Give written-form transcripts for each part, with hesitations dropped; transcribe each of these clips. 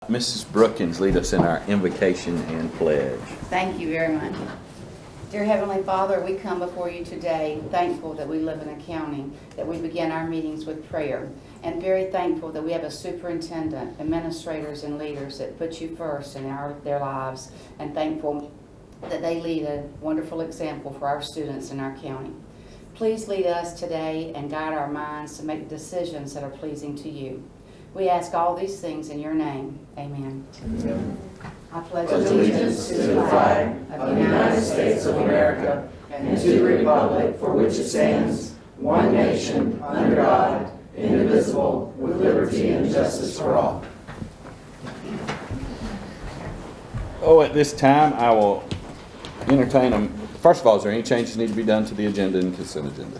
Mrs. Brookins lead us in our invocation and pledge. Thank you very much. Dear Heavenly Father, we come before you today thankful that we live in a county, that we begin our meetings with prayer, and very thankful that we have a superintendent, administrators, and leaders that put you first in their lives, and thankful that they lead a wonderful example for our students in our county. Please lead us today and guide our minds to make decisions that are pleasing to you. We ask all these things in your name. Amen. Amen. I pledge allegiance to the flag of the United States of America and to the republic for which it stands, one nation, under God, indivisible, with liberty and justice for all. Oh, at this time, I will entertain them. First of all, is there any changes need to be done to the agenda and consent agenda?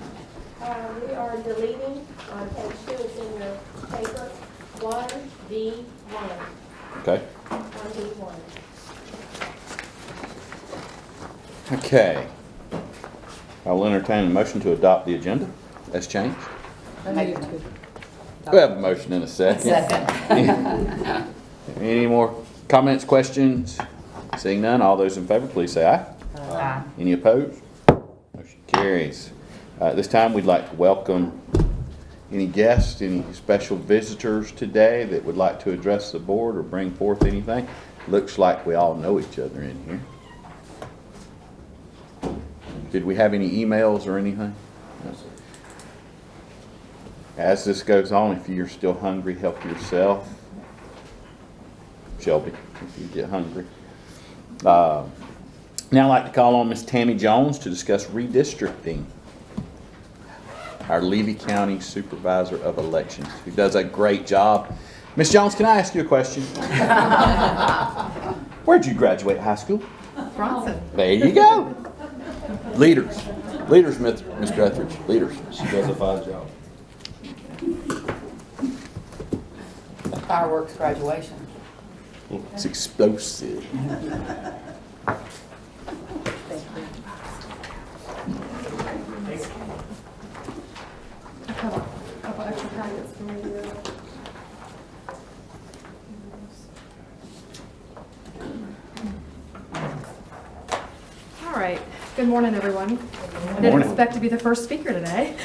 We are deleting on page 2, it's in your paper, 1B1. Okay. 1B1. Okay. I will entertain a motion to adopt the agenda as changed. We have a motion in a second. Any more comments, questions? Seeing none, all those in favor, please say aye. Aye. Any opposed? Motion carries. At this time, we'd like to welcome any guests, any special visitors today that would like to address the board or bring forth anything. Looks like we all know each other in here. Did we have any emails or anything? No, sir. As this goes on, if you're still hungry, help yourself. Shelby, if you get hungry. Now I'd like to call on Miss Tammy Jones to discuss redistricting. Our Levy County Supervisor of Elections, who does a great job. Miss Jones, can I ask you a question? Where'd you graduate high school? Bronson. There you go. Leaders, Mr. Etheridge, leaders. She does a fine job. Fireworks graduation. It's explosive. A couple extra packets for you. All right. Good morning, everyone. I didn't expect to be the first speaker today.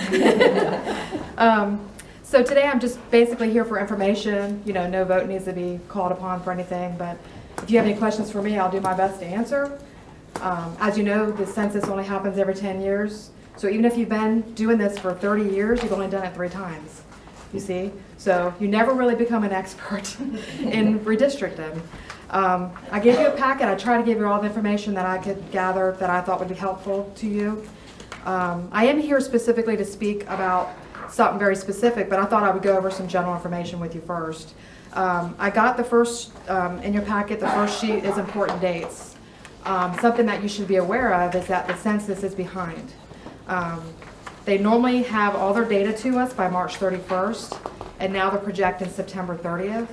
So today I'm just basically here for information. You know, no vote needs to be called upon for anything, but if you have any questions for me, I'll do my best to answer. As you know, the census only happens every 10 years. So even if you've been doing this for 30 years, you've only done it 3 times, you see? So you never really become an expert in redistricting. I gave you a packet. I tried to give you all the information that I could gather that I thought would be helpful to you. I am here specifically to speak about something very specific, but I thought I would go over some general information with you first. I got the first, in your packet, the first sheet is important dates. Something that you should be aware of is that the census is behind. They normally have all their data to us by March 31st, and now they're projecting September 30th.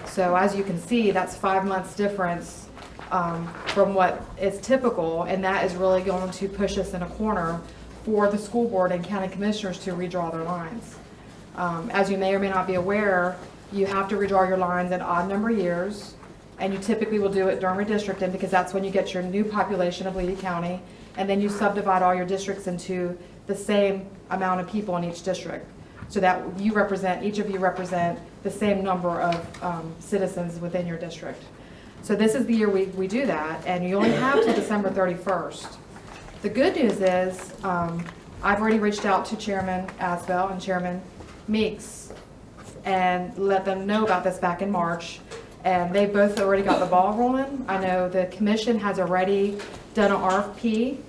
So as you can see, that's 5 months difference from what is typical, and that is really going to push us in a corner for the school board and county commissioners to redraw their lines. As you may or may not be aware, you have to redraw your lines in odd number years, and you typically will do it during redistricting because that's when you get your new population of Levy County, and then you subdivide all your districts into the same amount of people in each district, so that you represent, each of you represent the same number of citizens within your district. So this is the year we do that, and you only have till December 31st. The good news is I've already reached out to Chairman Asbell and Chairman Meeks and let them know about this back in March, and they both already got the ball rolling. I know the commission has already done an RFP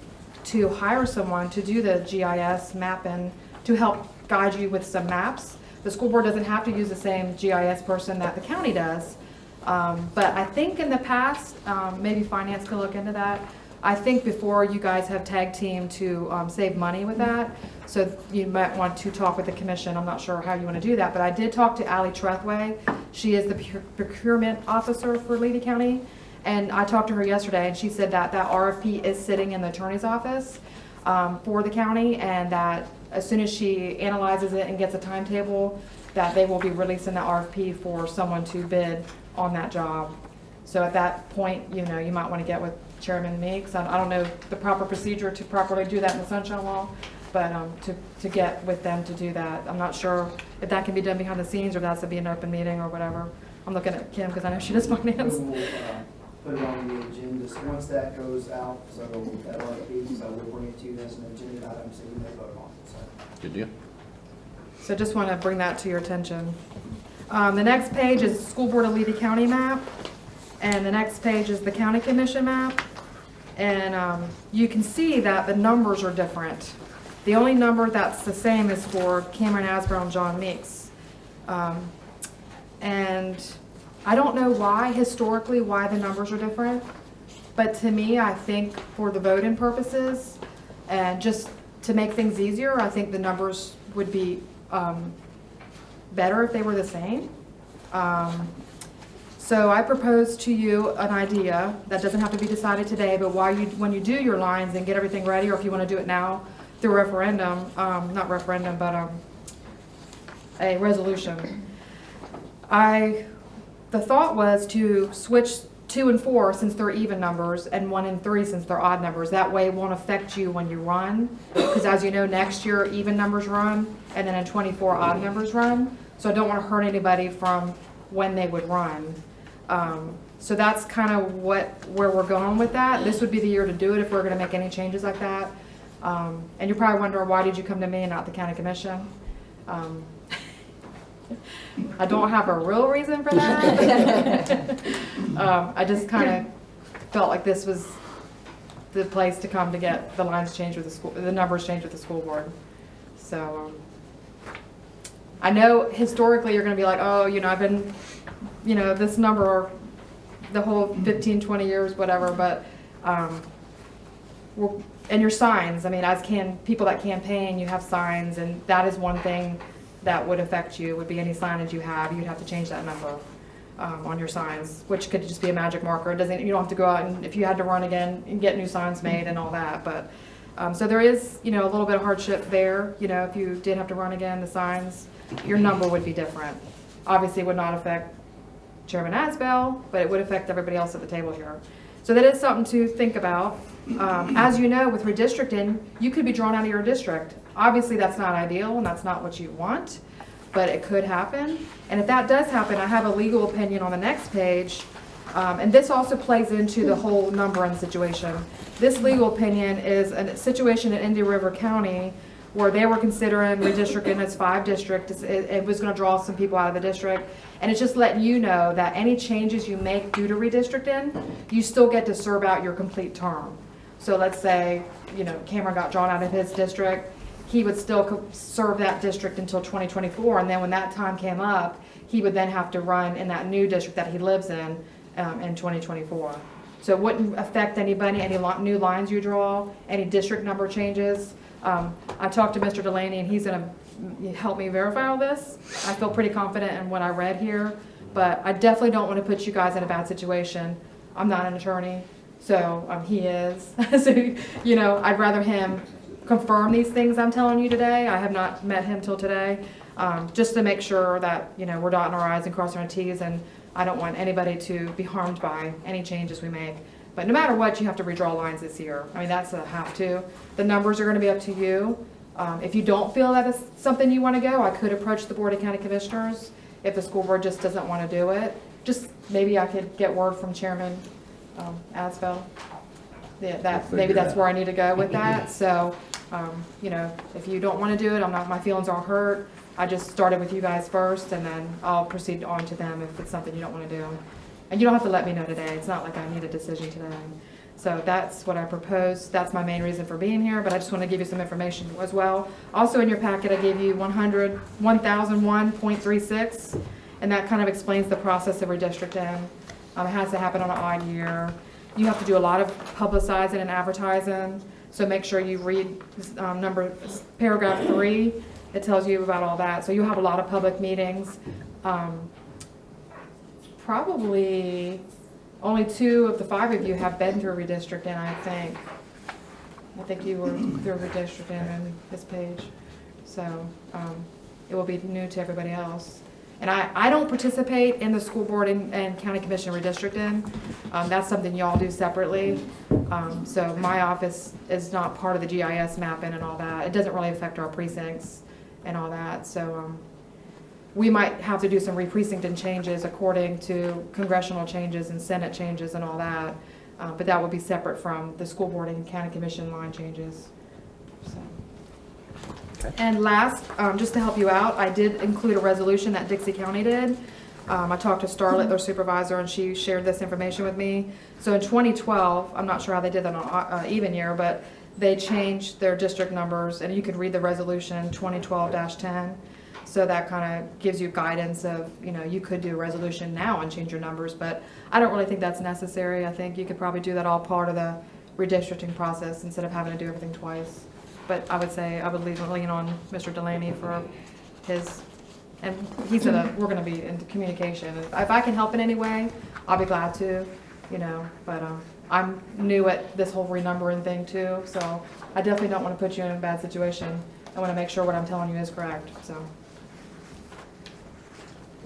to hire someone to do the GIS mapping to help guide you with some maps. The school board doesn't have to use the same GIS person that the county does, but I think in the past, maybe finance could look into that. I think before you guys have tag team to save money with that, so you might want to talk with the commission. I'm not sure how you want to do that, but I did talk to Allie Trethway. She is the procurement officer for Levy County, and I talked to her yesterday, and she said that that RFP is sitting in the attorney's office. for the county, and that as soon as she analyzes it and gets a timetable, that they will be releasing the RFP for someone to bid on that job. So at that point, you know, you might want to get with Chairman Meeks. I don't know the proper procedure to properly do that in the Sunshine Law, but to get with them to do that. I'm not sure if that can be done behind the scenes or if that's to be an open meeting or whatever. I'm looking at Kim because I know she does finance. We'll put it on the agenda, so once that goes out, so that RFP, so we'll bring it to you as an agenda item, so you may vote on it, so. Good deal. So just want to bring that to your attention. The next page is School Board of Levy County map, and the next page is the County Commission map. And you can see that the numbers are different. The only number that's the same is for Cameron Asbell and John Meeks. And I don't know why, historically, why the numbers are different. But to me, I think for the voting purposes, and just to make things easier, I think the numbers would be better if they were the same. So I propose to you an idea that doesn't have to be decided today, but when you do your lines and get everything ready, or if you want to do it now through referendum, not referendum, but a resolution. The thought was to switch 2 and 4 since they're even numbers, and 1 and 3 since they're odd numbers. That way it won't affect you when you run, because as you know, next year even numbers run, and then in 24 odd numbers run. So I don't want to hurt anybody from when they would run. So that's kind of where we're going with that. This would be the year to do it if we're going to make any changes like that. And you're probably wondering, why did you come to me and not the county commission? I don't have a real reason for that. I just kind of felt like this was the place to come to get the lines changed with the school, the numbers changed with the school board. So I know historically you're going to be like, oh, you know, I've been, you know, this number the whole 15, 20 years, whatever, but and your signs, I mean, people that campaign, you have signs, and that is one thing that would affect you, would be any signage you have. You'd have to change that number on your signs, which could just be a magic marker. You don't have to go out and, if you had to run again, and get new signs made and all that. But so there is, you know, a little bit of hardship there. You know, if you did have to run again, the signs, your number would be different. Obviously, it would not affect Chairman Asbell, but it would affect everybody else at the table here. So that is something to think about. As you know, with redistricting, you could be drawn out of your district. Obviously, that's not ideal, and that's not what you want, but it could happen. And if that does happen, I have a legal opinion on the next page, and this also plays into the whole numbering situation. This legal opinion is a situation in Indian River County where they were considering redistricting as 5 districts. It was going to draw some people out of the district. And it's just letting you know that any changes you make due to redistricting, you still get to serve out your complete term. So let's say, you know, Cameron got drawn out of his district, he would still serve that district until 2024, and then when that time came up, he would then have to run in that new district that he lives in 2024. So it wouldn't affect anybody, any new lines you draw, any district number changes. I talked to Mr. Delaney, and he's going to help me verify all this. I feel pretty confident in what I read here, but I definitely don't want to put you guys in a bad situation. I'm not an attorney, so he is. So, you know, I'd rather him confirm these things I'm telling you today. I have not met him till today, just to make sure that, you know, we're dotting our I's and crossing our T's, and I don't want anybody to be harmed by any changes we make. But no matter what, you have to redraw lines this year. I mean, that's a have to. The numbers are going to be up to you. If you don't feel that is something you want to go, I could approach the Board of County Commissioners if the school board just doesn't want to do it. Just maybe I could get word from Chairman Asbell. Yeah, maybe that's where I need to go with that. So, you know, if you don't want to do it, my feelings aren't hurt. I just started with you guys first, and then I'll proceed on to them if it's something you don't want to do. And you don't have to let me know today. It's not like I need a decision today. So that's what I propose. That's my main reason for being here, but I just want to give you some information as well. Also in your packet, I gave you 1001.36, and that kind of explains the process of redistricting. It has to happen on an odd year. You have to do a lot of publicizing and advertising, so make sure you read paragraph 3. It tells you about all that. So you'll have a lot of public meetings. Probably only 2 of the 5 of you have been through redistricting, I think. I think you were through redistricting and this page. So it will be new to everybody else. And I don't participate in the school board and county commission redistricting. That's something y'all do separately. So my office is not part of the GIS mapping and all that. It doesn't really affect our precincts and all that. So we might have to do some re-precincting changes according to congressional changes and Senate changes and all that. But that would be separate from the school board and county commission line changes. So. Okay. And last, just to help you out, I did include a resolution that Dixie County did. I talked to Starlet, their supervisor, and she shared this information with me. So in 2012, I'm not sure how they did that on even year, but they changed their district numbers, and you could read the resolution 2012-10. So that kind of gives you guidance of, you know, you could do a resolution now and change your numbers, but I don't really think that's necessary. I think you could probably do that all part of the redistricting process instead of having to do everything twice. But I would say I would lean on Mr. Delaney for his, and he said we're going to be in communication. If I can help in any way, I'll be glad to, you know, but I'm new at this whole renumbering thing too, so I definitely don't want to put you in a bad situation. I want to make sure what I'm telling you is correct, so.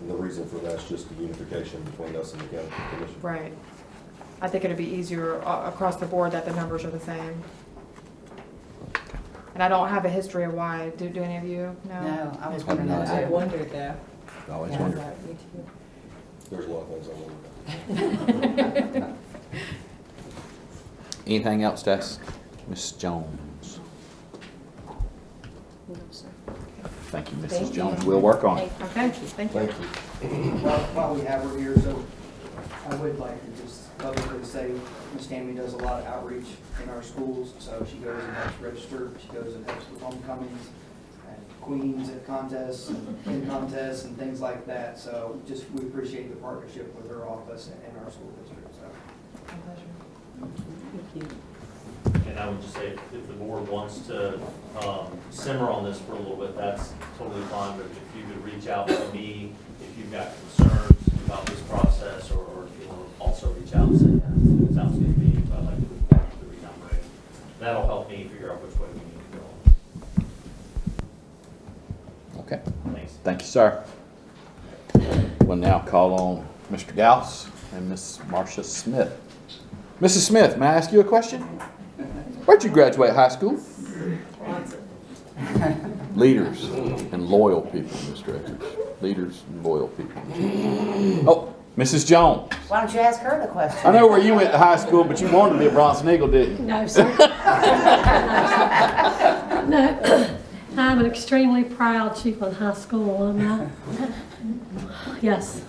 And the reason for that's just the unification between us and the county commission. Right. I think it'd be easier across the board that the numbers are the same. And I don't have a history of why. Do any of you know? No, I was I have wondering no that idea. I too. wondered that. Always Yeah, wonder. right, me too. There's a lot of things I wonder about. Anything else to ask Ms. Jones? No, sir. Thank you, Mrs. Thank you. Jones. We'll work on it. Okay, thank you. Thank you. While we have her here, so I would like to just publicly say Ms. Tammy does a lot of outreach in our schools. So she goes and helps register, she goes and helps with homecomings, and queens at contests, and in contests, and things like that. So just, we appreciate the partnership with her office and our school district, so. My pleasure. Thank you. And I would just say, if the board wants to simmer on this for a little bit, that's totally fine, but if you could reach out to me if you've got concerns about this process, or you know, also reach out and say, yeah, it sounds good to me, but I'd like to move forward with the renumbering. That'll help me figure out which way we need to go. Okay. Thanks. Thank you, sir. We'll now call on Mr. Gauss and Miss Marcia Smith. Mrs. Smith, may I ask you a question? Where'd you graduate high school? Leaders and loyal people, Mr. Eckers. Leaders and loyal people. Oh, Mrs. Jones. Why don't you ask her the question? I know where you went to high school, but you wanted to be at Bronson Eagle, didn't you? No, sir. No, I'm an extremely proud Chiefland High School alumni. Yes,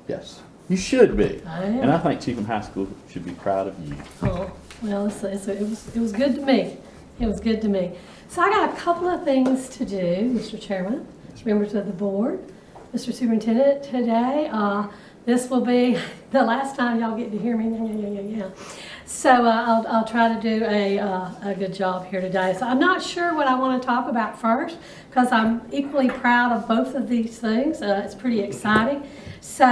Yes. You should be. I am. And I think Chiefland High School should be proud of you. Oh, well, it was good to me. It was good to me. So I got a couple of things to do, Mr. Chairman, members of the board, Mr. Superintendent, today. This will be the last time y'all get to hear me. Yeah. So I'll try to do a good job here today. So I'm not sure what I want to talk about first, because I'm equally proud of both of these things. It's pretty exciting. So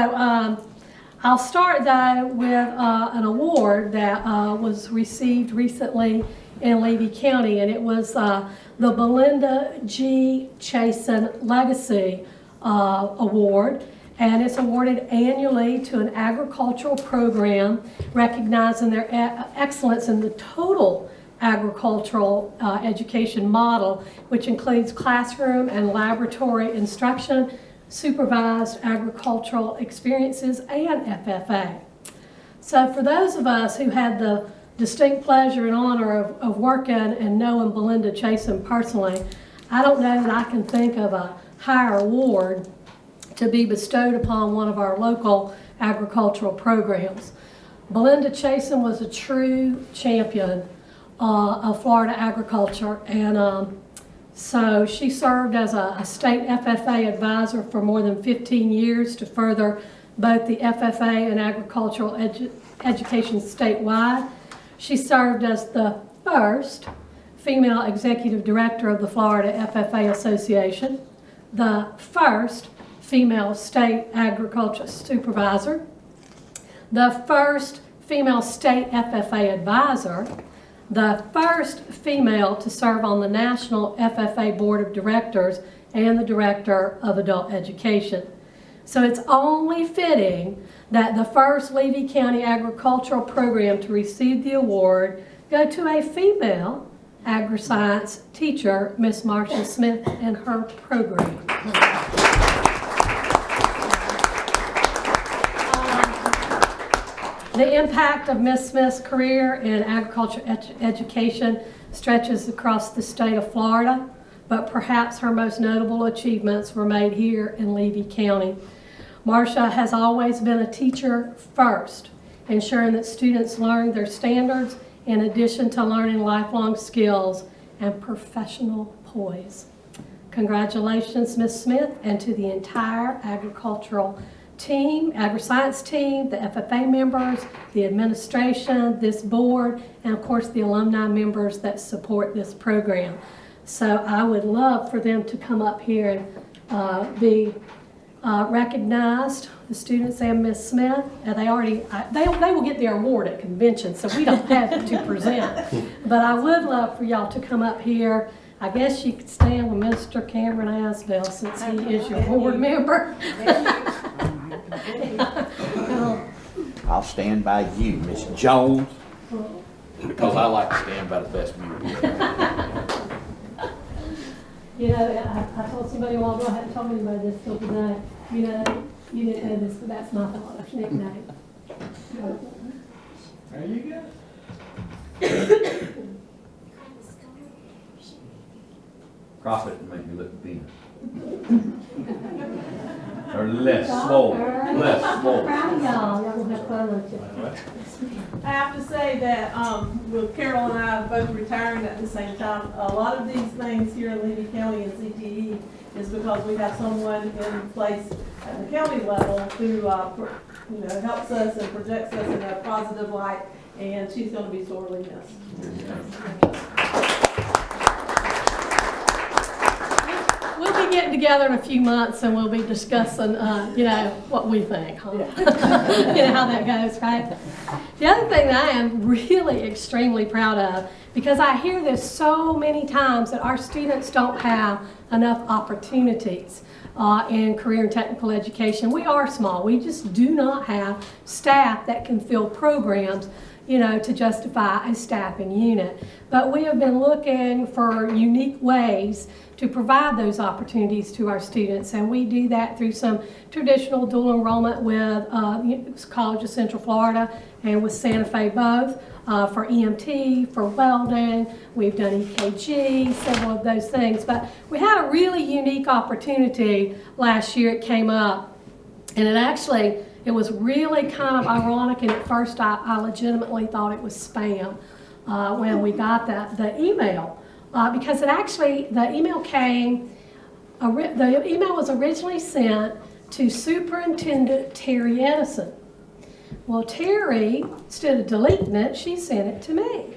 I'll start though with an award that was received recently in Levy County, and it was the Belinda G. Chasen Legacy Award. And it's awarded annually to an agricultural program recognizing their excellence in the total agricultural education model, which includes classroom and laboratory instruction, supervised agricultural experiences, and FFA. So for those of us who had the distinct pleasure and honor of working and knowing Belinda Chasen personally, I don't know that I can think of a higher award to be bestowed upon one of our local agricultural programs. Belinda Chasen was a true champion of Florida agriculture, and so she served as a state FFA advisor for more than 15 years to further both the FFA and agricultural education statewide. She served as the first female executive director of the Florida FFA Association, the first female state agriculture supervisor, the first female state FFA advisor, the first female to serve on the National FFA Board of Directors and the Director of Adult Education. So it's only fitting that the first Levy County agricultural program to receive the award go to a female agri-science teacher, Miss Marcia Smith, and her program. The impact of Miss Smith's career in agriculture education stretches across the state of Florida, but perhaps her most notable achievements were made here in Levy County. Marcia has always been a teacher first, ensuring that students learn their standards in addition to learning lifelong skills and professional poise. Congratulations, Ms. Smith, and to the entire agricultural team, agri-science team, the FFA members, the administration, this board, and of course the alumni members that support this program. So I would love for them to come up here and be recognized, the students and Ms. Smith. And they will get their award at convention, so we don't have to present. But I would love for y'all to come up here. I guess you could stand with Mr. Cameron Asbell since he is your board member. I'll stand by you, Miss Jones, because I like to stand by the best view. You know, I told somebody a while ago, I hadn't told anybody this till today. You know, you didn't know this, but that's my father's nickname. There you go. Cross it and make me look thin. Or less swole, less swole. Proud of y'all. Y'all gonna have fun with you. I have to say that with Carol and I both retiring at the same time, a lot of these things here in Levy County and CTE is because we have someone in place at the county level who helps us and projects us in a positive light, and she's going to be sorely missed. We'll be getting together in a few months and we'll be discussing, what we think, huh? How that goes, right? The other thing that I am really extremely proud of, because I hear this so many times, that our students don't have enough opportunities in career and technical education. We are small. We just do not have staff that can fill programs, to justify a staffing unit. But we have been looking for unique ways to provide those opportunities to our students, and we do that through some traditional dual enrollment with College of Central Florida and with Santa Fe both, for EMT, for welding. We've done EKG, several of those things. But we had a really unique opportunity last year. It came up, and it was really kind of ironic, and at first I legitimately thought it was spam when we got the email. Because the email was originally sent to Superintendent Terry Edison. Well, Terry, instead of deleting it, she sent it to me.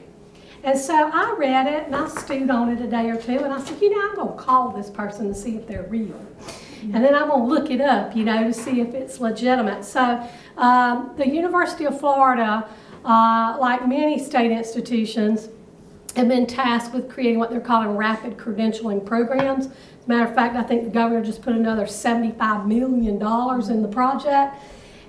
And so I read it and I stewed on it a day or two, and I said, I'm going to call this person to see if they're real. And then I'm going to look it up, to see if it's legitimate. So the University of Florida, like many state institutions, have been tasked with creating what they're calling rapid credentialing programs. As a matter of fact, I think the governor just put another $75 million in the project.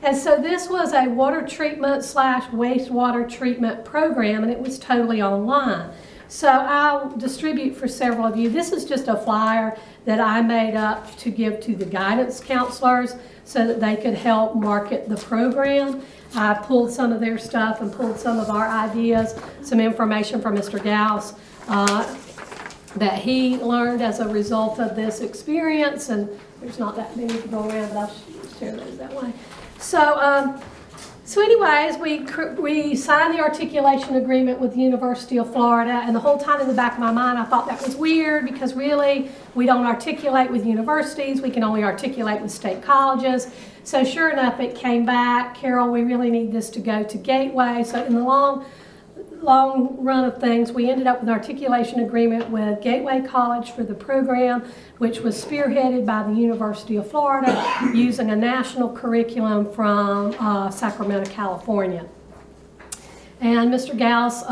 And so this was a water treatment / wastewater treatment program, and it was totally online. So I'll distribute for several of you. This is just a flyer that I made up to give to the guidance counselors so that they could help market the program. I pulled some of their stuff and pulled some of our ideas, some information from Mr. Gauss that he learned as a result of this experience. And there's not that many to go around, but I'll share those that way. So anyways, we signed the Articulation Agreement with the University of Florida, and the whole time in the back of my mind I thought that was weird, because really we don't articulate with universities, we can only articulate with state colleges. So sure enough, it came back, Carol, we really need this to go to Gateway. So in the long run of things, we ended up with an articulation agreement with Gateway College for the program, which was spearheaded by the University of Florida using a national curriculum from Sacramento, California. And Mr. Gauss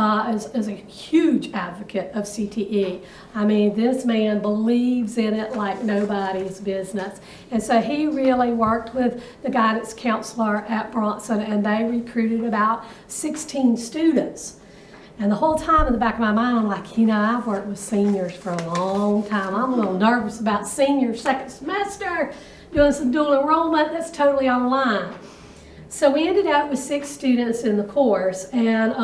is a huge advocate of CTE. I mean, this man believes in it like nobody's business. And so he really worked with the guidance counselor at Bronson, and they recruited about 16 students. And the whole time in the back of my mind, I'm like, you know, I've worked with seniors for a long time. I'm a little nervous about senior second semester, doing some dual enrollment. That's totally online. So we ended up with 6 students in the course, and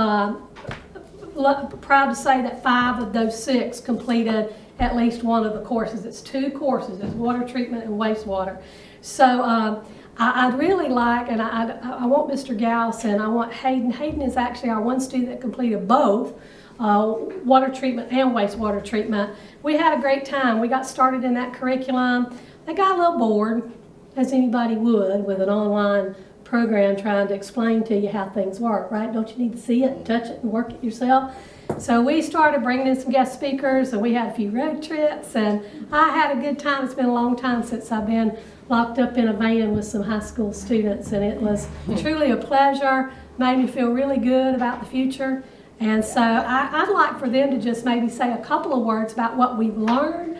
proud to say that 5 of those 6 completed at least one of the courses. It's 2 courses, it's water treatment and wastewater. So I'd really like, and I want Mr. Gauss and I want Hayden. Hayden is actually our one student that completed both water treatment and wastewater treatment. We had a great time. We got started in that curriculum. They got a little bored, as anybody would, with an online program trying to explain to you how things work, right? Don't you need to see it and touch it and work it yourself? So we started bringing in some guest speakers, and we had a few road trips, and I had a good time. It's been a long time since I've been locked up in a van with some high school students, and it was truly a pleasure, made me feel really good about the future. And so I'd like for them to just maybe say a couple of words about what we've learned,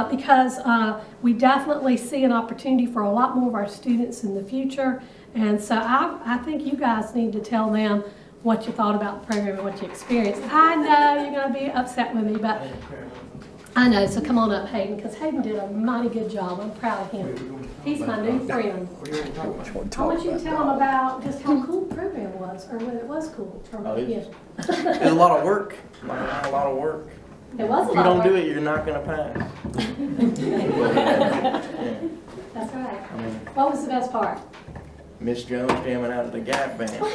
because we definitely see an opportunity for a lot more of our students in the future. And so I think you guys need to tell them what you thought about the program and what you experienced. I know you're going to be upset with me, but I know. So come on up, Hayden, because Hayden did a mighty good job. I'm proud of him. He's my new friend. I want you to tell him about just how cool the program was, or whether it was cool. Or, yeah. It's a lot of work. A lot of work. It was a If lot you don't of do work. it, you're not going to pass. That's right. What was the best part? Miss Jones jamming out of the Gap Band. Well,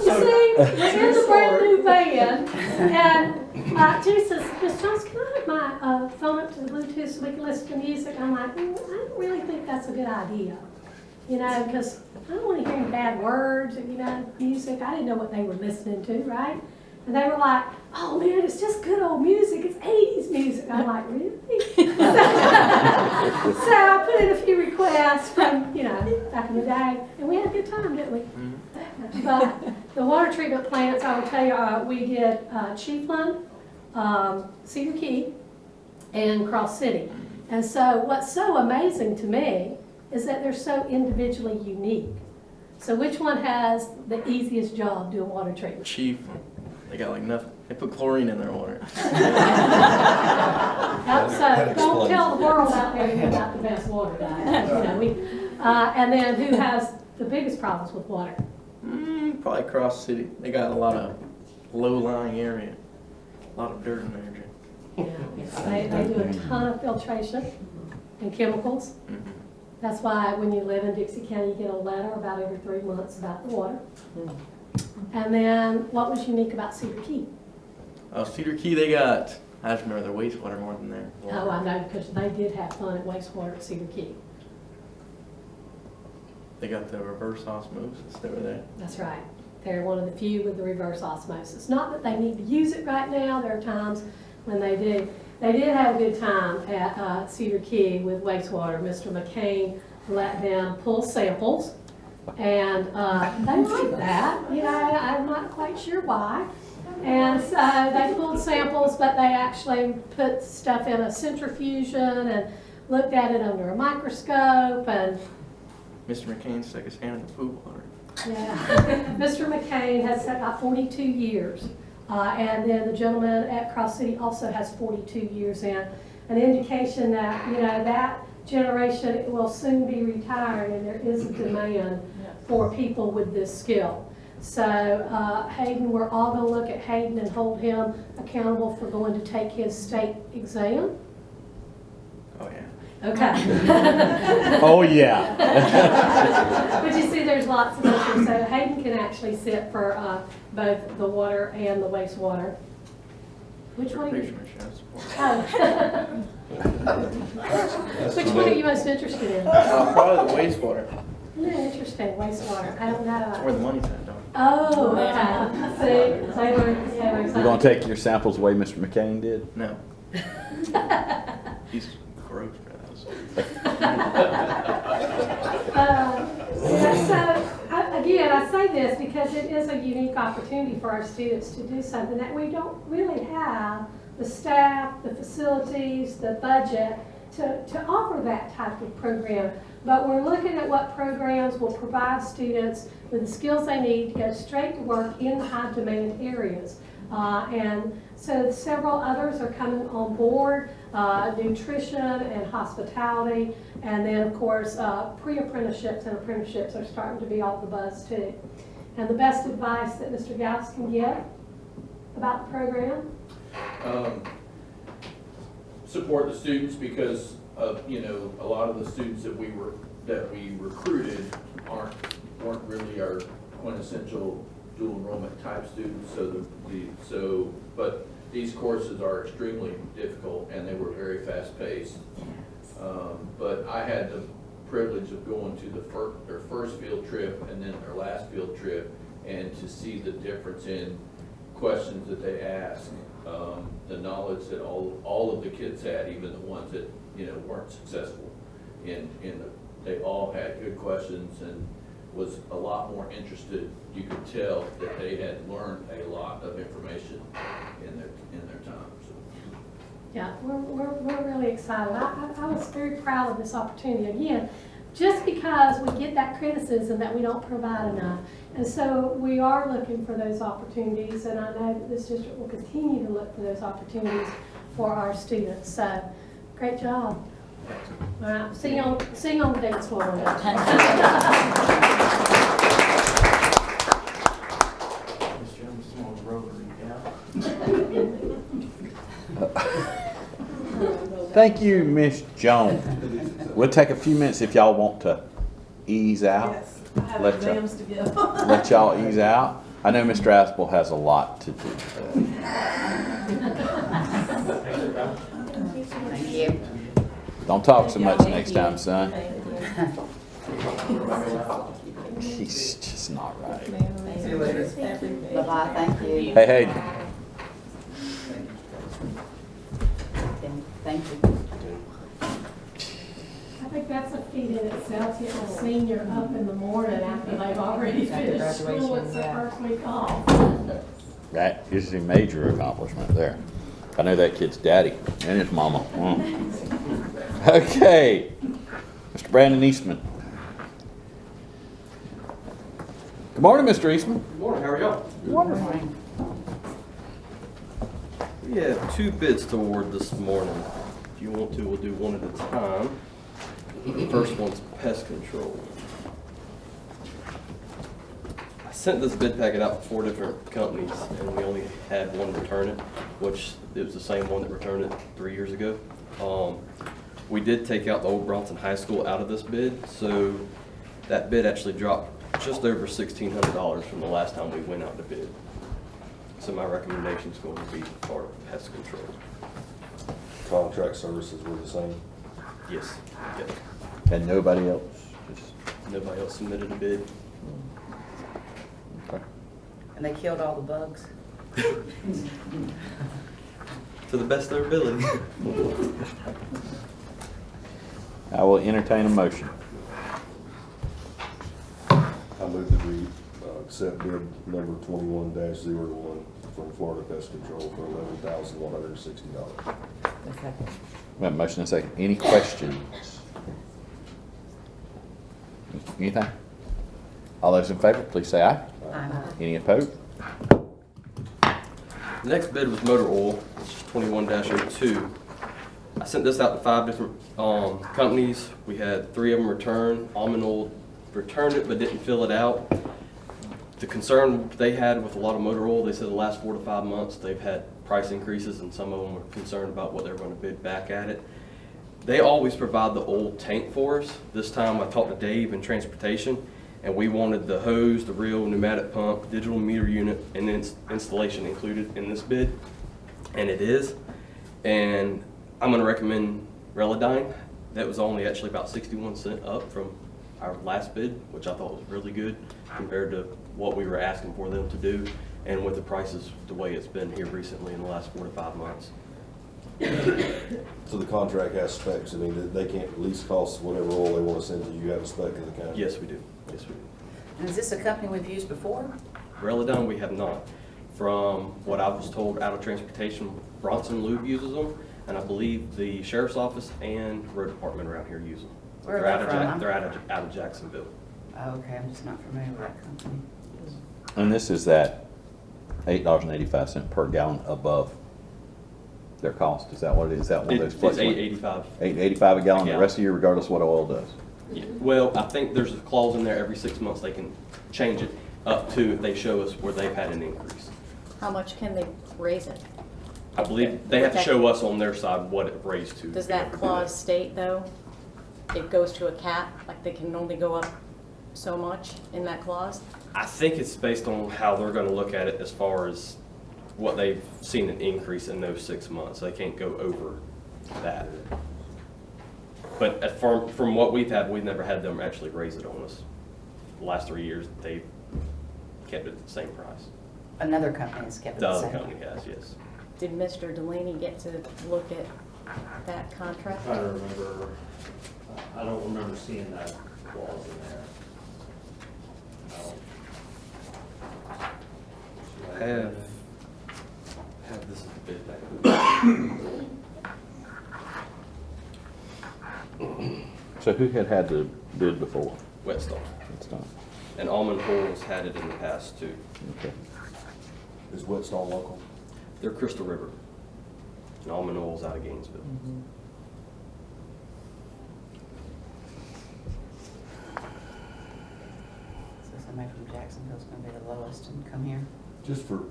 you see, we're in the brand new van, and Judy says, Miss Jones, can I have my phone up to the Bluetooth so we can listen to music? I'm like, I don't really think that's a good idea, you know, because I don't want to hear any bad words and, you know, music. I didn't know what they were listening to, right? And they were like, oh man, it's just good old music. It's 80s music. I'm like, really? So I put in a few requests from, you know, back in the day, and we had a good time, didn't we? Mm-hmm. But the water treatment plants, I will tell you, we did Chiefland, Cedar Key, and Cross City. And so what's so amazing to me is that they're so individually unique. So which one has the easiest job doing water treatment? Chief. They got like nothing. They put chlorine in their water. So don't tell the world out there you got the best water, guys. You know, and then who has the biggest problems with water? Probably Cross City. They got a lot of low-lying area. A lot of dirt in there. They do a ton of filtration and chemicals. Mm-hmm. That's why when you live in Dixie County, you get a letter about every 3 months about the water. And then, what was unique about Cedar Key? Cedar Key, they got, I just remember their wastewater more than their water. Oh, I know, because they did have fun at wastewater at Cedar Key. They got the reverse osmosis over there. That's right. They're one of the few with the reverse osmosis. Not that they need to use it right now. There are times when they do. They did have a good time at Cedar Key with wastewater. Mr. McCain let them pull samples. And they like that, you know, I'm not quite sure why. And so they pulled samples, but they actually put stuff in a centrifusion and looked at it under a microscope. And Mr. McCain stuck his hand in the food water. yeah, Mr. McCain has about 42 years. And then the gentleman at Cross City also has 42 years in. An indication that, you know, that generation will soon be retiring, and there is a demand for people with this skill. So Hayden, we're all going to look at Hayden and hold him accountable for going to take his state exam. Oh, yeah. Okay. Oh, yeah. But you see, there's lots of issues. So Hayden can actually sit for both the water and the wastewater. Which one are you? Oh. Which one are you most interested in? Probably the wastewater. Yeah, interesting. Wastewater. I don't That's where know. the money's at, though. Oh, okay. See, they were You're excited. going to take your samples the way Mr. McCain did? No. He's gross for that. Again, I say this because it is a unique opportunity for our students to do something that we don't really have the staff, the facilities, the budget to offer that type of program. But we're looking at what programs will provide students with the skills they need to go straight to work in the high demand areas. And so several others are coming on board, nutrition and hospitality, and then of course pre-apprenticeships and apprenticeships are starting to be all the buzz too. And the best advice that Mr. Gauss can give about the program? Support the students because of, a lot of the students that we recruited weren't really our quintessential dual enrollment type students. But these courses are extremely difficult and they were very fast paced. But I had the privilege of going to their first field trip and then their last field trip, and to see the difference in questions that they asked, the knowledge that all of the kids had, even the ones that weren't successful they all had good questions and was a lot more interested. You could tell that they had learned a lot of information in their time. So. Yeah, we're really excited. I was very proud of this opportunity. Again, just because we get that criticism that we don't provide enough. And so we are looking for those opportunities, and I know that this district will continue to look for those opportunities for our students. So, great job. All right, see you on the dance floor. Thank you, Miss Jones. We'll take a few minutes if y'all want to ease out. Yes, I have Let exams to give. Let y'all ease out. I know Mr. Aspel has a lot to do. Thank you. Don't talk so much next time, son. He's just not right. See you later. Bye-bye, thank you. Hey. Thank you. I think that's a feat in itself, getting a senior up in the morning after they've already finished school. It's the first week off. That is a major accomplishment there. I know that kid's daddy and his mama. Okay, Mr. Brandon Eastman. Good morning, Mr. Eastman. Good morning, how are y'all? Wonderful. We have two bids to award this morning. If you want to, we'll do one at a time. The first one's pest control. I sent this bid packet out to 4 different companies, and we only had one return it, which it was the same one that returned it 3 years ago. We did take out the old Bronson High School out of this bid, so that bid actually dropped just over $1,600 from the last time we went out to bid. So my recommendation is going to be for pest control. Contract services were the same. Yes. Yep. And nobody else? Just, Nobody else submitted a bid. okay. And they killed all the bugs? To the best of their ability. I will entertain a motion. I move that we accept bid number 21-01 from Florida Pest Control for $11,160. We have a motion and a second. Any questions? Anything? All those in favor, please say aye. Aye. Any opposed? The next bid was motor oil, which is 21-02. I sent this out to 5 different companies. We had 3 of them return. Almond Oil returned it but didn't fill it out. The concern they had with a lot of motor oil, they said the last 4 to 5 months they've had price increases, and some of them were concerned about what they were going to bid back at it. They always provide the oil tank for us. This time I talked to Dave in transportation, and we wanted the hose, the reel, pneumatic pump, digital meter unit, and then installation included in this bid, and it is. And I'm going to recommend Relodyne. That was only actually about 61 cents up from our last bid, which I thought was really good compared to what we were asking for them to do, and with the prices the way it's been here recently in the last 4 to 5 months. So the contract has specs, I mean, they can't lease cost whatever oil they wanna send to you, you have a spec of the kind? Yes, we do. Yes, we do. And is this a company we've used before? Reladon, we have not. From what I was told out of transportation, Bronson Lube uses them, and I believe the sheriff's office and road department around here use them. Where are They're they out of from? They're out of Jacksonville. Oh, okay, I'm just not familiar with that company. And this is that $8.85 per gallon above their cost, is that what it is? Is that one of those It's fluctuating? $8.85. $8.85 a gallon the Yeah. rest of the year regardless of what oil does? Yeah. Well, I think there's a clause in there every 6 months they can change it up to if they show us where they've had an increase. How much can they raise it? I believe they have to show us on their side what it raised to. Does to be able that to do clause state, though, it goes to a cap, like they can only go up so much in that clause? I think it's based on how they're gonna look at it as far as what they've seen an increase in those 6 months. They can't go over that. But from what we've had, we've never had them actually raise it on us. The last 3 years, they've kept it at the same price. Another company has kept it The the other same. company has, yes. Did Mr. Delaney get to look at that contract? Trying to remember, I don't remember seeing that clause in there. I have this as the bid back. So who had the bid before? Whetstone. It's done. And Almond Holes had it in the past too. Okay. Is Whetstone local? They're Crystal River. And Almond Holes out of Gainesville. So somebody from Jacksonville's gonna be the lowest and come here? Just for,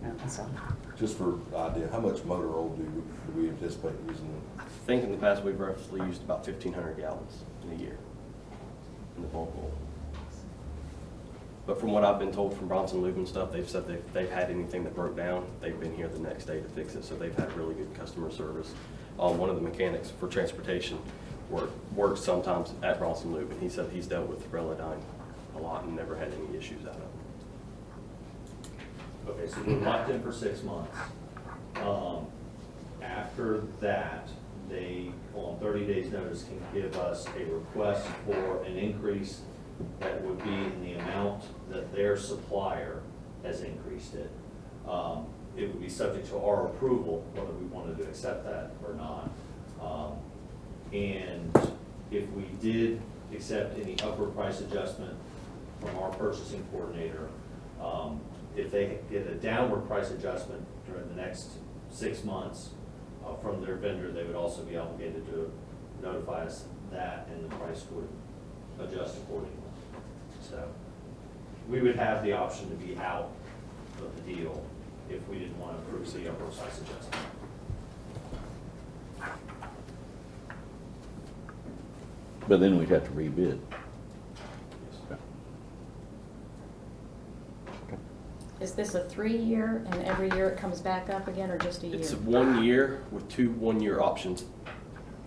No, that's all. just for idea, how much motor oil do we anticipate using? I think in the past we've roughly used about 1,500 gallons in a year in the bulk oil. But from what I've been told from Bronson Lube and stuff, they've said they've had anything that broke down, they've been here the next day to fix it, so they've had really good customer service. One of the mechanics for transportation works sometimes at Bronson Lube, and he said he's dealt with Reladine a lot and never had any issues out of it. Okay, so we're locked in for 6 months. After that, they, on 30 days' notice, can give us a request for an increase that would be in the amount that their supplier has increased it. It would be subject to our approval, whether we wanted to accept that or not. And if we did accept any upward price adjustment from our purchasing coordinator, if they get a downward price adjustment during the next 6 months from their vendor, they would also be obligated to notify us that, and the price would adjust accordingly. So we would have the option to be out of the deal if we didn't want to approve the upward price adjustment. But then we'd have to rebid. Is this a 3-year and every year it comes back up again, or just a year? It's 1 year with 2 one-year options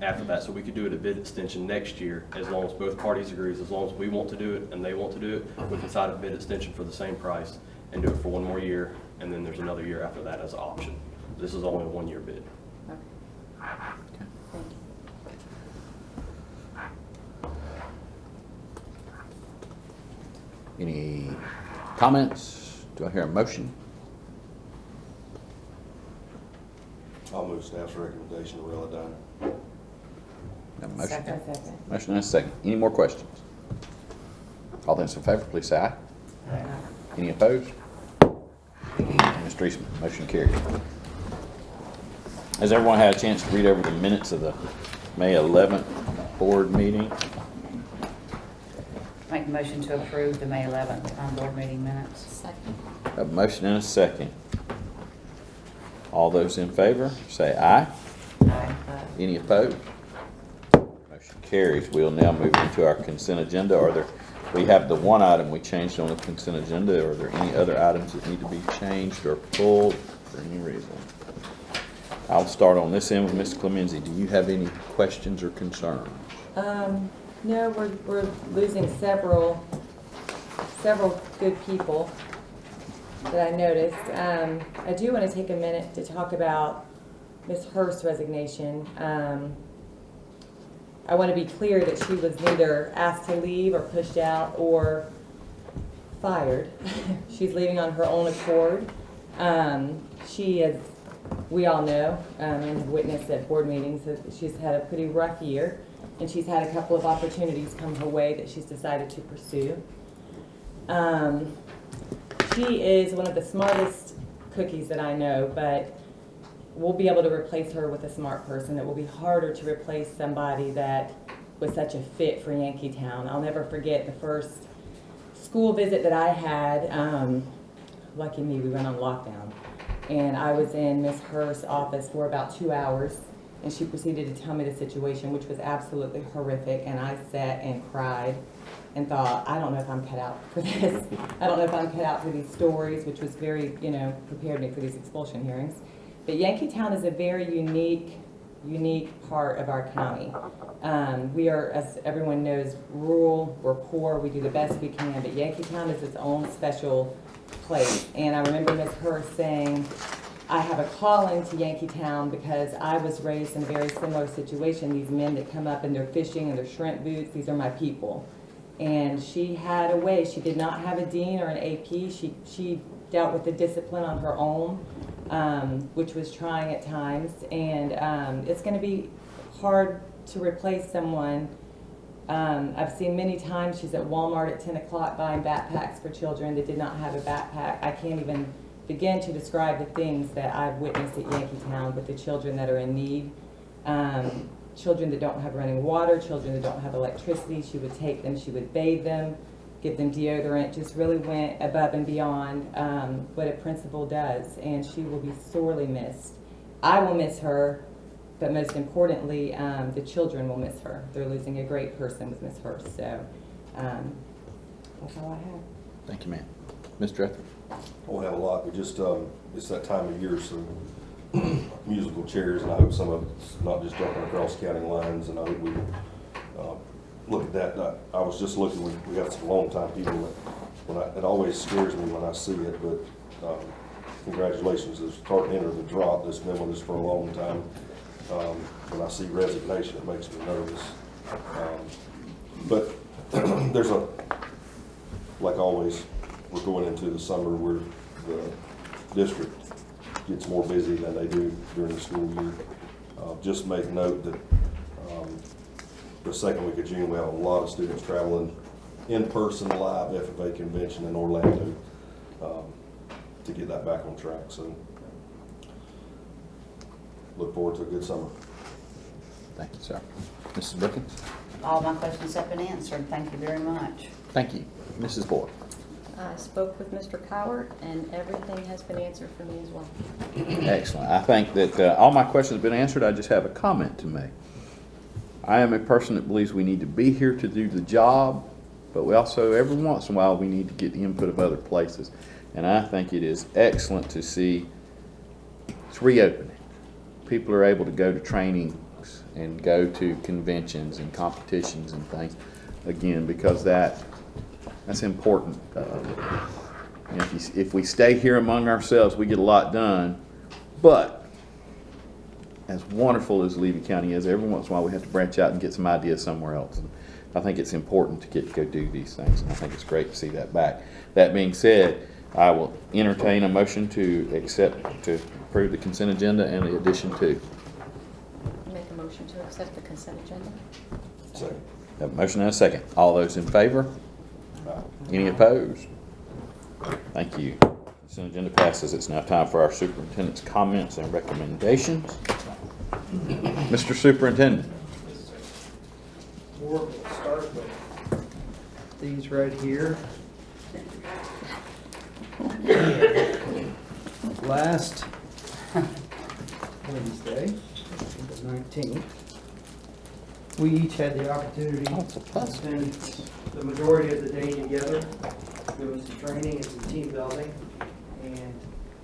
after that, so we could do it a bid extension next year as long as both parties agree. As long as we want to do it and they want to do it, we can sign a bid extension for the same price and do it for 1 more year, and then there's another year after that as an option. This is only a 1-year bid. Okay. Thank you. Any comments? Do I hear a motion? I'll move staff's recommendation to Reladine. Have a motion? Second. Motion and a second. Any more questions? All those in favor, please say aye. Any opposed? Mr. Eastman, motion carried. Has everyone had a chance to read over the minutes of the May 11th board meeting? Make a motion to approve the May 11th board meeting minutes. Second. Have a motion and a second. All those in favor, say aye. Aye. Any opposed? Motion carries. We'll now move into our consent agenda. We have the one item we changed on the consent agenda. Are there any other items that need to be changed or pulled for any reason? I'll start on this end with Ms. Clemency. Do you have any questions or concerns? No, we're losing several good people that I noticed. I do want to take a minute to talk about Miss Hearst's resignation. I want to be clear that she was neither asked to leave or pushed out or fired. She's leaving on her own accord. She is, we all know, and have witnessed at board meetings, that she's had a pretty rough year, and she's had a couple of opportunities come her way that she's decided to pursue. She is one of the smartest cookies that I know, but we'll be able to replace her with a smart person. It will be harder to replace somebody that was such a fit for Yankeetown. I'll never forget the first school visit that I had. Lucky me, we went on lockdown. And I was in Miss Hearst's office for about 2 hours, and she proceeded to tell me the situation, which was absolutely horrific, and I sat and cried and thought, I don't know if I'm cut out for this. I don't know if I'm cut out for these stories, which was very, prepared me for these expulsion hearings. But Yankeetown is a very unique part of our county. We are, as everyone knows, rural, we're poor, we do the best we can, but Yankeetown is its own special place. And I remember Ms. Hearst saying, I have a calling to Yankeetown because I was raised in a very similar situation. These men that come up in their fishing and their shrimp boots, these are my people. And she had a way. She did not have a dean or an AP. She dealt with the discipline on her own, which was trying at times. And it's going to be hard to replace someone. I've seen many times she's at Walmart at 10 o'clock buying backpacks for children that did not have a backpack. I can't even begin to describe the things that I've witnessed at Yankeetown with the children that are in need. Children that don't have running water, children that don't have electricity. She would take them, she would bathe them, give them deodorant, just really went above and beyond what a principal does, and she will be sorely missed. I will miss her, but most importantly, the children will miss her. They're losing a great person with Miss Hearst, so that's all I have. Thank you, ma'am. Mr. Etheridge? I won't have a lot, but just, it's that time of year, so musical chairs, and I hope some of it's not just jumping across county lines, and I hope we look at that. I was just looking, we got some long-time people that, it always scares me when I see it, but congratulations, it's starting to enter the drop. That's been with us for a long time. When I see resignation, it makes me nervous. But there's like always, we're going into the summer where the district gets more busy than they do during the school year. Just make note that the second week of June, we have a lot of students traveling in person live FFA convention in Orlando to get that back on track. So look forward to a good summer. Thank you, sir. Mrs. Brookins? All my questions have been answered. Thank you very much. Thank you. Mrs. Boyd? I spoke with Mr. Cowart, and everything has been answered for me as well. Excellent. I think that all my questions have been answered. I just have a comment to make. I am a person that believes we need to be here to do the job, but we also, every once in a while, we need to get the input of other places. And I think it is excellent to see it's reopening. People are able to go to trainings and go to conventions and competitions and things again, because that's important. If we stay here among ourselves, we get a lot done. But as wonderful as Levy County is, every once in a while we have to branch out and get some ideas somewhere else. And I think it's important to get to go do these things, and I think it's great to see that back. That being said, I will entertain a motion to approve the consent agenda and the addition to. Make a motion to accept the consent agenda. Second. Have a motion and a second. All those in favor? Any opposed? Thank you. Consent agenda passes. It's now time for our superintendent's comments and recommendations. Mr. Superintendent. We'll start with these right here. Last Wednesday, the 19th, we each had the opportunity to spend the majority of the day together doing some training and some team building. And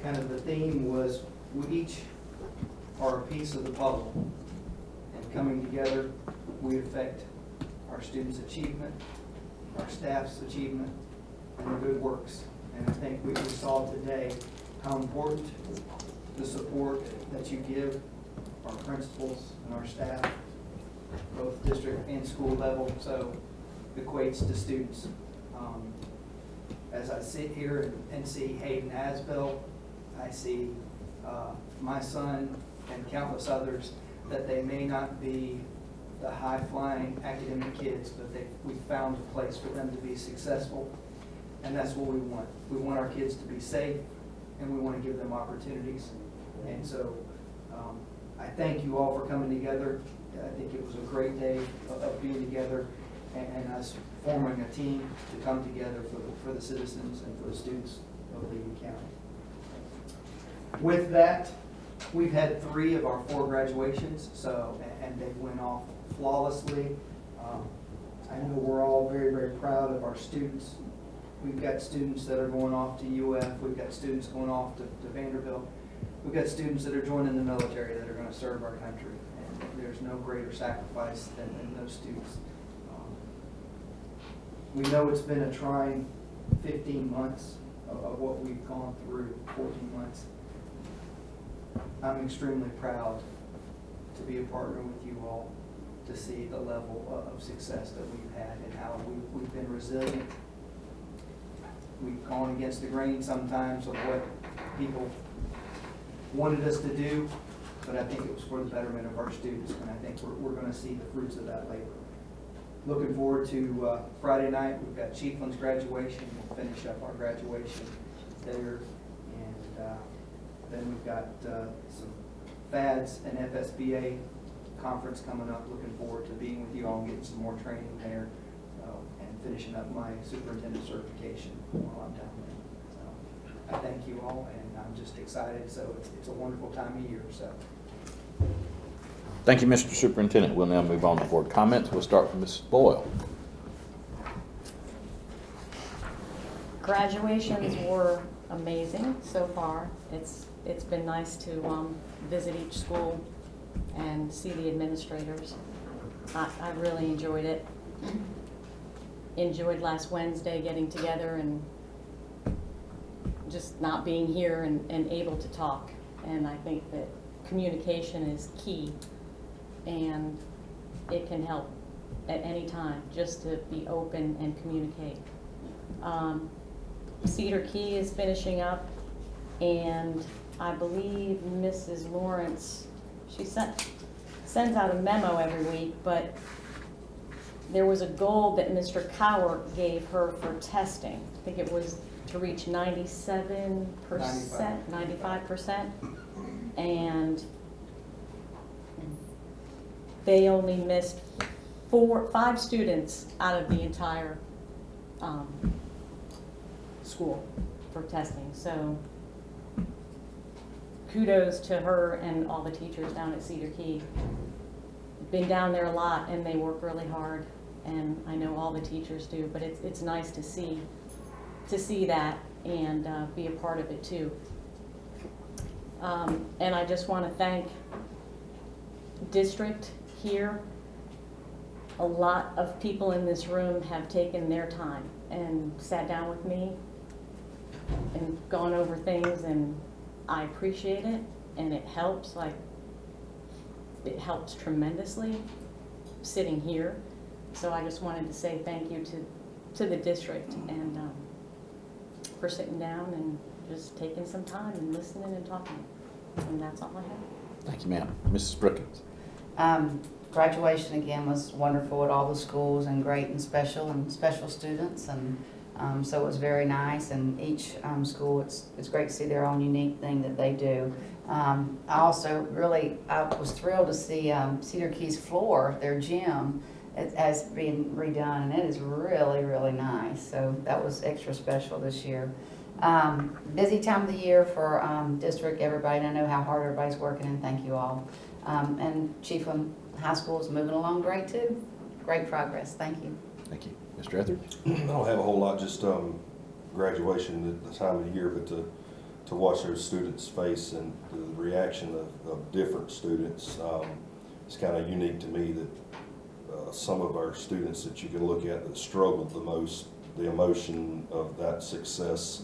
kind of the theme was we each are a piece of the puzzle. And coming together, we affect our students' achievement, our staff's achievement, and the good works. And I think we saw today how important the support that you give our principals and our staff, both district and school level, so equates to students. As I sit here and see Hayden Asbell, I see my son and countless others, that they may not be the high-flying academic kids, but we found a place for them to be successful, and that's what we want. We want our kids to be safe, and we want to give them opportunities. And so I thank you all for coming together. I think it was a great day of being together and us forming a team to come together for the citizens and for the students of Levy County. With that, we've had 3 of our 4 graduations, and they went off flawlessly. I know we're all very, very proud of our students. We've got students that are going off to UF. We've got students going off to Vanderbilt. We've got students that are joining the military that are going to serve our country. And there's no greater sacrifice than those students. We know it's been a trying 15 months of what we've gone through, 14 months. I'm extremely proud to be a partner with you all, to see the level of success that we've had and how we've been resilient. We've gone against the grain sometimes of what people wanted us to do, but I think it was for the betterment of our students, and I think we're going to see the fruits of that labor. Looking forward to Friday night. We've got Chiefland's graduation. We'll finish up our graduation there, and then we've got some FADS and FSBA conference coming up. Looking forward to being with you all and getting some more training there, and finishing up my superintendent certification while I'm down there. So I thank you all, and I'm just excited. So it's a wonderful time of year. So. Thank you, Mr. Superintendent. We'll now move on to board comments. We'll start with Mrs. Boyle. Graduations were amazing so far. It's been nice to visit each school and see the administrators. I really enjoyed it. Enjoyed last Wednesday getting together and just not being here and able to talk. And I think that communication is key, and it can help at any time just to be open and communicate. Cedar Key is finishing up, and I believe Mrs. Lawrence, she sends out a memo every week, but there was a goal that Mr. Cower gave her for testing. I think it was to reach 97%, 95%, and they only missed 5 students out of the entire school for testing. So kudos to her and all the teachers down at Cedar Key. Been down there a lot, and they work really hard, and I know all the teachers do, but it's nice to see that and be a part of it too. And I just want to thank district here. A lot of people in this room have taken their time and sat down with me and gone over things, and I appreciate it, and it helps. It helps tremendously sitting here. So I just wanted to say thank you to the district and for sitting down and just taking some time and listening and talking. And that's all I have. Thank you, ma'am. Mrs. Brookins. Graduation again was wonderful at all the schools, and great and special students, and so it was very nice. And each school, it's great to see their own unique thing that they do. I was thrilled to see Cedar Key's floor, their gym, as being redone, and it is really, really nice. So that was extra special this year. Busy time of the year for district, everybody, and I know how hard everybody's working, and thank you all. And Chiefland High School is moving along great too. Great progress. Thank you. Thank you. Mr. Etheridge? I don't have a whole lot, just graduation at the time of the year, but to watch their students' face and the reaction of different students, it's kind of unique to me that some of our students that you can look at that struggled the most, the emotion of that success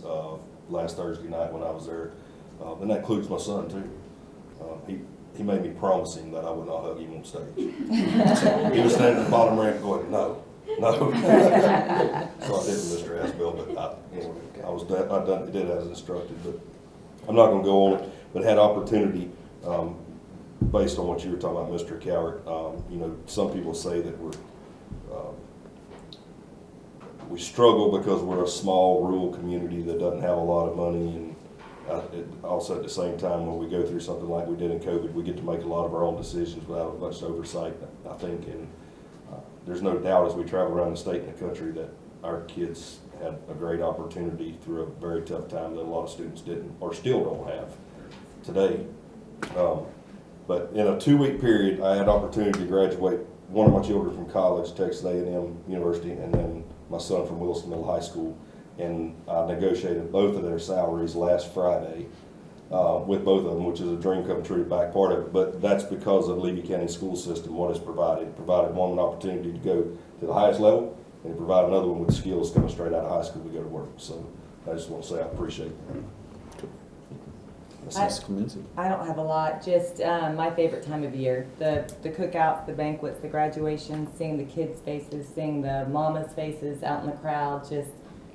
last Thursday night when I was there, and that includes my son too. he made me promise him that I would not hug him on stage. He was standing at the bottom ramp going, no. So I didn't, Mr. Asbell, but I did as instructed, but I'm not gonna go on it, but had opportunity, based on what you were talking about, Mr. Cowart. You know, some people say that we struggle because we're a small rural community that doesn't have a lot of money, and also at the same time, when we go through something like we did in COVID, we get to make a lot of our own decisions without much oversight, I think, and there's no doubt as we travel around the state and the country that our kids had a great opportunity through a very tough time that a lot of students didn't or still don't have today. But in a 2-week period, I had opportunity to graduate one of my children from college, Texas A&M University, and then my son from Wilson Middle High School. And I negotiated both of their salaries last Friday with both of them, which is a dream come true, back part of it. But that's because of Levy County school system, what it's provided. It provided one an opportunity to go to the highest level, and it provided another one with skills coming straight out of high school to go to work. So I just want to say I appreciate that. I don't have a lot, just my favorite time of year. The cookouts, the banquets, the graduations, seeing the kids' faces, seeing the mamas' faces out in the crowd, just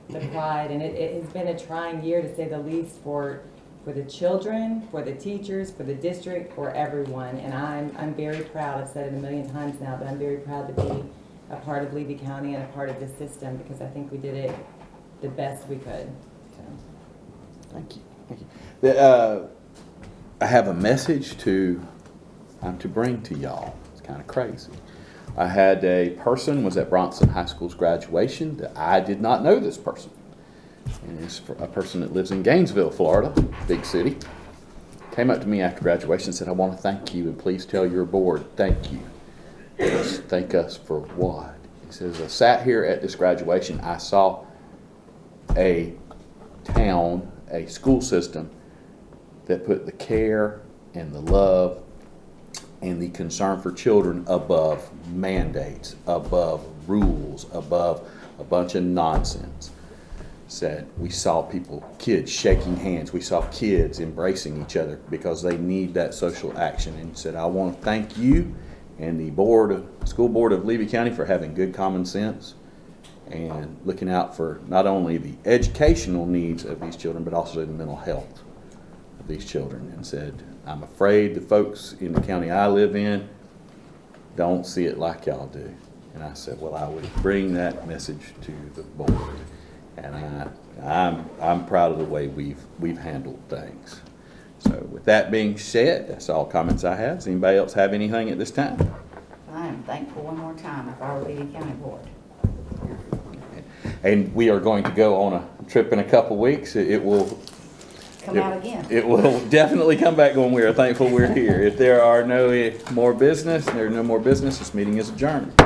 the pride. And it has been a trying year, to say the least, for the children, for the teachers, for the district, for everyone. And I'm very proud, I've said it a million times now, but I'm very proud to be a part of Levy County and a part of this system, because I think we did it the best we could. So. Thank you. Thank you. I have a message to bring to y'all. It's kind of crazy. I had a person was at Bronson High School's graduation that I did not know this person. And it's a person that lives in Gainesville, Florida, big city. Came up to me after graduation and said, I want to thank you, and please tell your board thank you. Just thank us for what? He says, I sat here at this graduation. I saw a town, a school system that put the care and the love and the concern for children above mandates, above rules, above a bunch of nonsense. Said we saw kids shaking hands. We saw kids embracing each other because they need that social action. And said, I want to thank you and the school board of Levy County for having good common sense and looking out for not only the educational needs of these children, but also the mental health of these children. And said, I'm afraid the folks in the county I live in don't see it like y'all do. And I said, well, I would bring that message to the board. And I'm proud of the way we've handled things. So with that being said, that's all comments I have. Does anybody else have anything at this time? I am thankful one more time for our Levy County Board. And we are going to go on a trip in a couple weeks. It will Come out again. It will definitely come back when we are thankful we're here. If there are no more business, this meeting is adjourned.